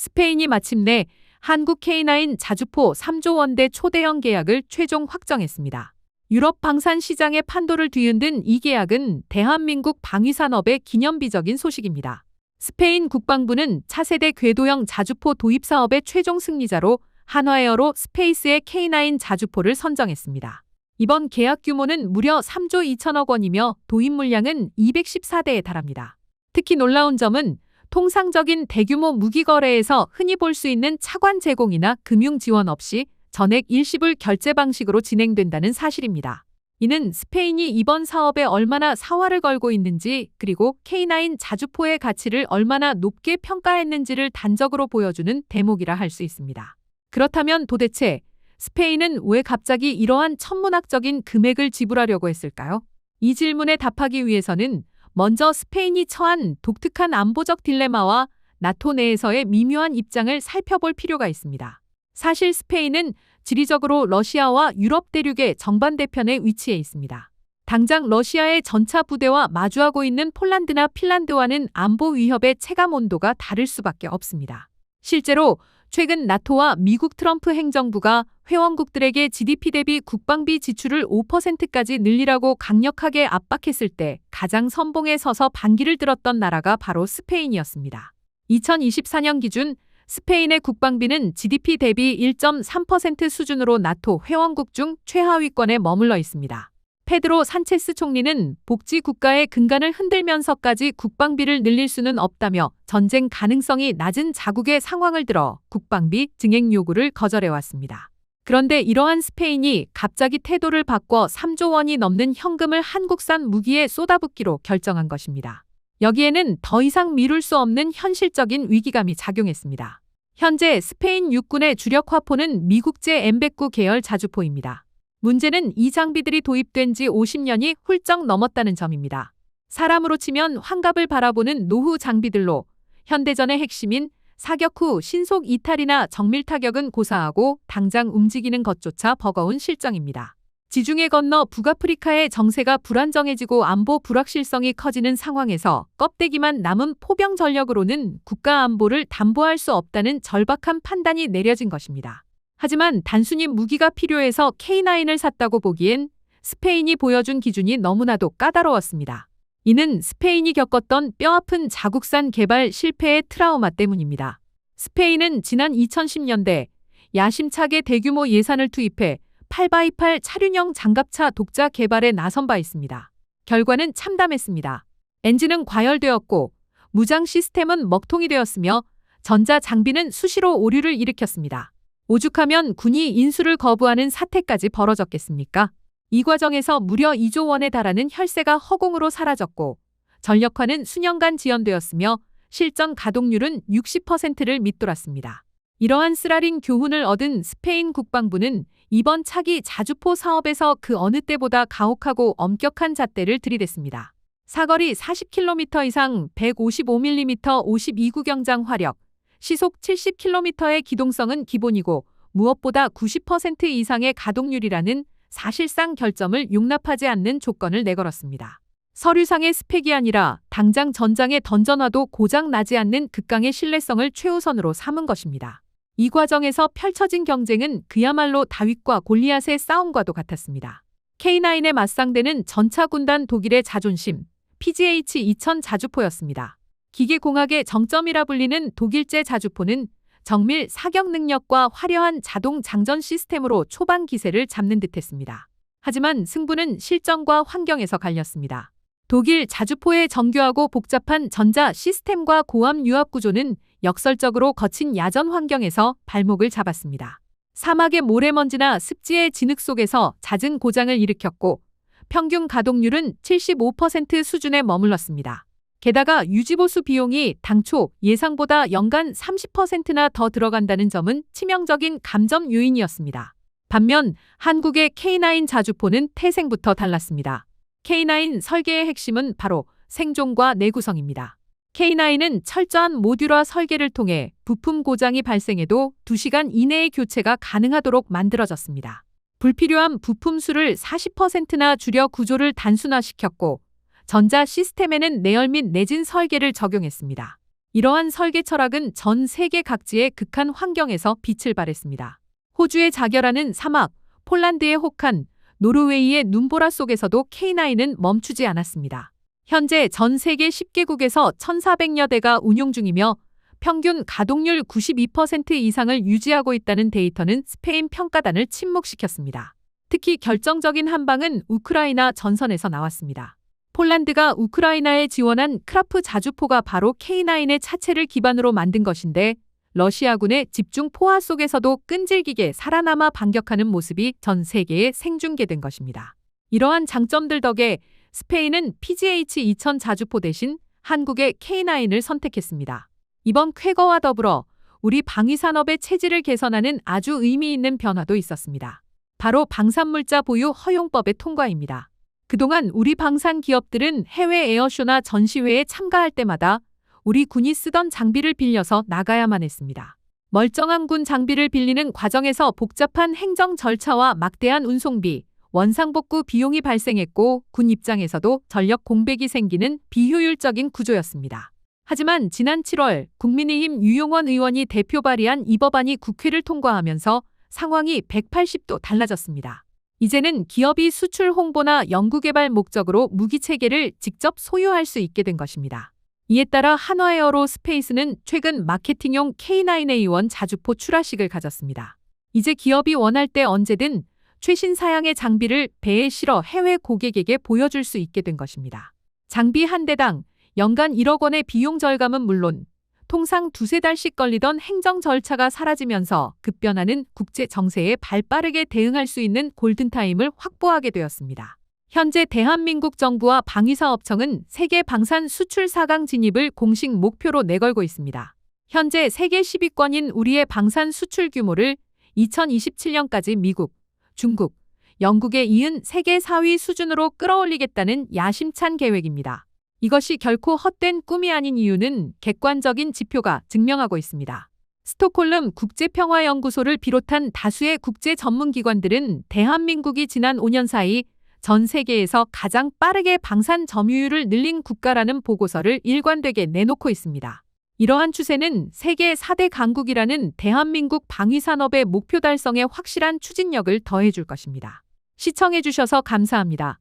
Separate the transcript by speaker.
Speaker 1: 스페인이 마침내 한국 K9 자주포 3조 원대 초대형 계약을 최종 확정했습니다. 유럽 방산 시장의 판도를 뒤흔든 이 계약은 대한민국 방위산업의 기념비적인 소식입니다. 스페인 국방부는 차세대 궤도형 자주포 도입 사업의 최종 승리자로 한화에어로 스페이스의 K9 자주포를 선정했습니다. 이번 계약 규모는 무려 3조 2천억 원이며 도입 물량은 214대에 달합니다. 특히 놀라운 점은 통상적인 대규모 무기 거래에서 흔히 볼 수 있는 차관 제공이나 금융 지원 없이 전액 일시불 결제 방식으로 진행된다는 사실입니다. 이는 스페인이 이번 사업에 얼마나 사활을 걸고 있는지, 그리고 K9 자주포의 가치를 얼마나 높게 평가했는지를 단적으로 보여주는 대목이라 할 수 있습니다. 그렇다면 도대체 스페인은 왜 갑자기 이러한 천문학적인 금액을 지불하려고 했을까요? 이 질문에 답하기 위해서는 먼저 스페인이 처한 독특한 안보적 딜레마와 나토 내에서의 미묘한 입장을 살펴볼 필요가 있습니다. 사실 스페인은 지리적으로 러시아와 유럽 대륙의 정반대편에 위치해 있습니다. 당장 러시아의 전차 부대와 마주하고 있는 폴란드나 핀란드와는 안보 위협의 체감 온도가 다를 수밖에 없습니다. 실제로 최근 나토와 미국 트럼프 행정부가 회원국들에게 GDP 대비 국방비 지출을 5%까지 늘리라고 강력하게 압박했을 때 가장 선봉에 서서 반기를 들었던 나라가 바로 스페인이었습니다. 2024년 기준 스페인의 국방비는 GDP 대비 1.3% 수준으로 나토 회원국 중 최하위권에 머물러 있습니다. 페드로 산체스 총리는 복지 국가의 근간을 흔들면서까지 국방비를 늘릴 수는 없다며 전쟁 가능성이 낮은 자국의 상황을 들어 국방비 증액 요구를 거절해왔습니다. 그런데 이러한 스페인이 갑자기 태도를 바꿔 3조 원이 넘는 현금을 한국산 무기에 쏟아붓기로 결정한 것입니다. 여기에는 더 이상 미룰 수 없는 현실적인 위기감이 작용했습니다. 현재 스페인 육군의 주력 화포는 미국제 M109 계열 자주포입니다. 문제는 이 장비들이 도입된 지 50년이 훌쩍 넘었다는 점입니다. 사람으로 치면 환갑을 바라보는 노후 장비들로 현대전의 핵심인 사격 후 신속 이탈이나 정밀 타격은 고사하고 당장 움직이는 것조차 버거운 실정입니다. 지중해 건너 북아프리카의 정세가 불안정해지고 안보 불확실성이 커지는 상황에서 껍데기만 남은 포병 전력으로는 국가 안보를 담보할 수 없다는 절박한 판단이 내려진 것입니다. 하지만 단순히 무기가 필요해서 K9을 샀다고 보기엔 스페인이 보여준 기준이 너무나도 까다로웠습니다. 이는 스페인이 겪었던 뼈아픈 자국산 개발 실패의 트라우마 때문입니다. 스페인은 지난 2010년대 야심차게 대규모 예산을 투입해 8x8 차륜형 장갑차 독자 개발에 나선 바 있습니다. 결과는 참담했습니다. 엔진은 과열되었고 무장 시스템은 먹통이 되었으며 전자 장비는 수시로 오류를 일으켰습니다. 오죽하면 군이 인수를 거부하는 사태까지 벌어졌겠습니까? 이 과정에서 무려 2조 원에 달하는 혈세가 허공으로 사라졌고 전력화는 수년간 지연되었으며 실전 가동률은 60%를 밑돌았습니다. 이러한 쓰라린 교훈을 얻은 스페인 국방부는 이번 차기 자주포 사업에서 그 어느 때보다 가혹하고 엄격한 잣대를 들이댔습니다. 사거리 40km 이상 155mm 52구경장 화력, 시속 70km의 기동성은 기본이고 무엇보다 90% 이상의 가동률이라는 사실상 결점을 용납하지 않는 조건을 내걸었습니다. 서류상의 스펙이 아니라 당장 전장에 던져놔도 고장 나지 않는 극강의 신뢰성을 최우선으로 삼은 것입니다. 이 과정에서 펼쳐진 경쟁은 그야말로 다윗과 골리앗의 싸움과도 같았습니다. K9의 맞상대는 전차군단 독일의 자존심, PGH-2000 자주포였습니다. 기계공학의 정점이라 불리는 독일제 자주포는 정밀 사격 능력과 화려한 자동 장전 시스템으로 초반 기세를 잡는 듯했습니다. 하지만 승부는 실전과 환경에서 갈렸습니다. 독일 자주포의 정교하고 복잡한 전자 시스템과 고압 유압 구조는 역설적으로 거친 야전 환경에서 발목을 잡았습니다. 사막의 모래먼지나 습지의 진흙 속에서 잦은 고장을 일으켰고 평균 가동률은 75% 수준에 머물렀습니다. 게다가 유지보수 비용이 당초 예상보다 연간 30%나 더 들어간다는 점은 치명적인 감점 요인이었습니다. 반면 한국의 K9 자주포는 태생부터 달랐습니다. K9 설계의 핵심은 바로 생존과 내구성입니다. K9은 철저한 모듈화 설계를 통해 부품 고장이 발생해도 2시간 이내의 교체가 가능하도록 만들어졌습니다. 불필요한 부품 수를 40%나 줄여 구조를 단순화시켰고 전자 시스템에는 내열 및 내진 설계를 적용했습니다. 이러한 설계 철학은 전 세계 각지의 극한 환경에서 빛을 발했습니다. 호주의 자결하는 사막, 폴란드의 혹한, 노르웨이의 눈보라 속에서도 K9은 멈추지 않았습니다. 현재 전 세계 10개국에서 1,400여 대가 운용 중이며 평균 가동률 92% 이상을 유지하고 있다는 데이터는 스페인 평가단을 침묵시켰습니다. 특히 결정적인 한 방은 우크라이나 전선에서 나왔습니다. 폴란드가 우크라이나에 지원한 크라프 자주포가 바로 K9의 차체를 기반으로 만든 것인데 러시아군의 집중 포화 속에서도 끈질기게 살아남아 반격하는 모습이 전 세계에 생중계된 것입니다. 이러한 장점들 덕에 스페인은 PGH-2000 자주포 대신 한국의 K9을 선택했습니다. 이번 쾌거와 더불어 우리 방위산업의 체질을 개선하는 아주 의미 있는 변화도 있었습니다. 바로 방산물자 보유 허용법의 통과입니다. 그동안 우리 방산 기업들은 해외 에어쇼나 전시회에 참가할 때마다 우리 군이 쓰던 장비를 빌려서 나가야만 했습니다. 멀쩡한 군 장비를 빌리는 과정에서 복잡한 행정 절차와 막대한 운송비, 원상복구 비용이 발생했고 군 입장에서도 전력 공백이 생기는 비효율적인 구조였습니다. 하지만 지난 7월 국민의힘 유용원 의원이 대표 발의한 이 법안이 국회를 통과하면서 상황이 180도 달라졌습니다. 이제는 기업이 수출 홍보나 연구개발 목적으로 무기체계를 직접 소유할 수 있게 된 것입니다. 이에 따라 한화에어로스페이스는 최근 마케팅용 K9A1 자주포 출하식을 가졌습니다. 이제 기업이 원할 때 언제든 최신 사양의 장비를 배에 실어 해외 고객에게 보여줄 수 있게 된 것입니다. 장비 한 대당 연간 1억 원의 비용 절감은 물론 통상 두세 달씩 걸리던 행정 절차가 사라지면서 급변하는 국제 정세에 발빠르게 대응할 수 있는 골든타임을 확보하게 되었습니다. 현재 대한민국 정부와 방위사업청은 세계 방산 수출 4강 진입을 공식 목표로 내걸고 있습니다. 현재 세계 10위권인 우리의 방산 수출 규모를 2027년까지 미국, 중국, 영국에 이은 세계 4위 수준으로 끌어올리겠다는 야심찬 계획입니다. 이것이 결코 헛된 꿈이 아닌 이유는 객관적인 지표가 증명하고 있습니다. 스톡홀름 국제평화연구소를 비롯한 다수의 국제 전문기관들은 대한민국이 지난 5년 사이 전 세계에서 가장 빠르게 방산 점유율을 늘린 국가라는 보고서를 일관되게 내놓고 있습니다. 이러한 추세는 세계 4대 강국이라는 대한민국 방위산업의 목표 달성에 확실한 추진력을 더해줄 것입니다. 시청해주셔서 감사합니다.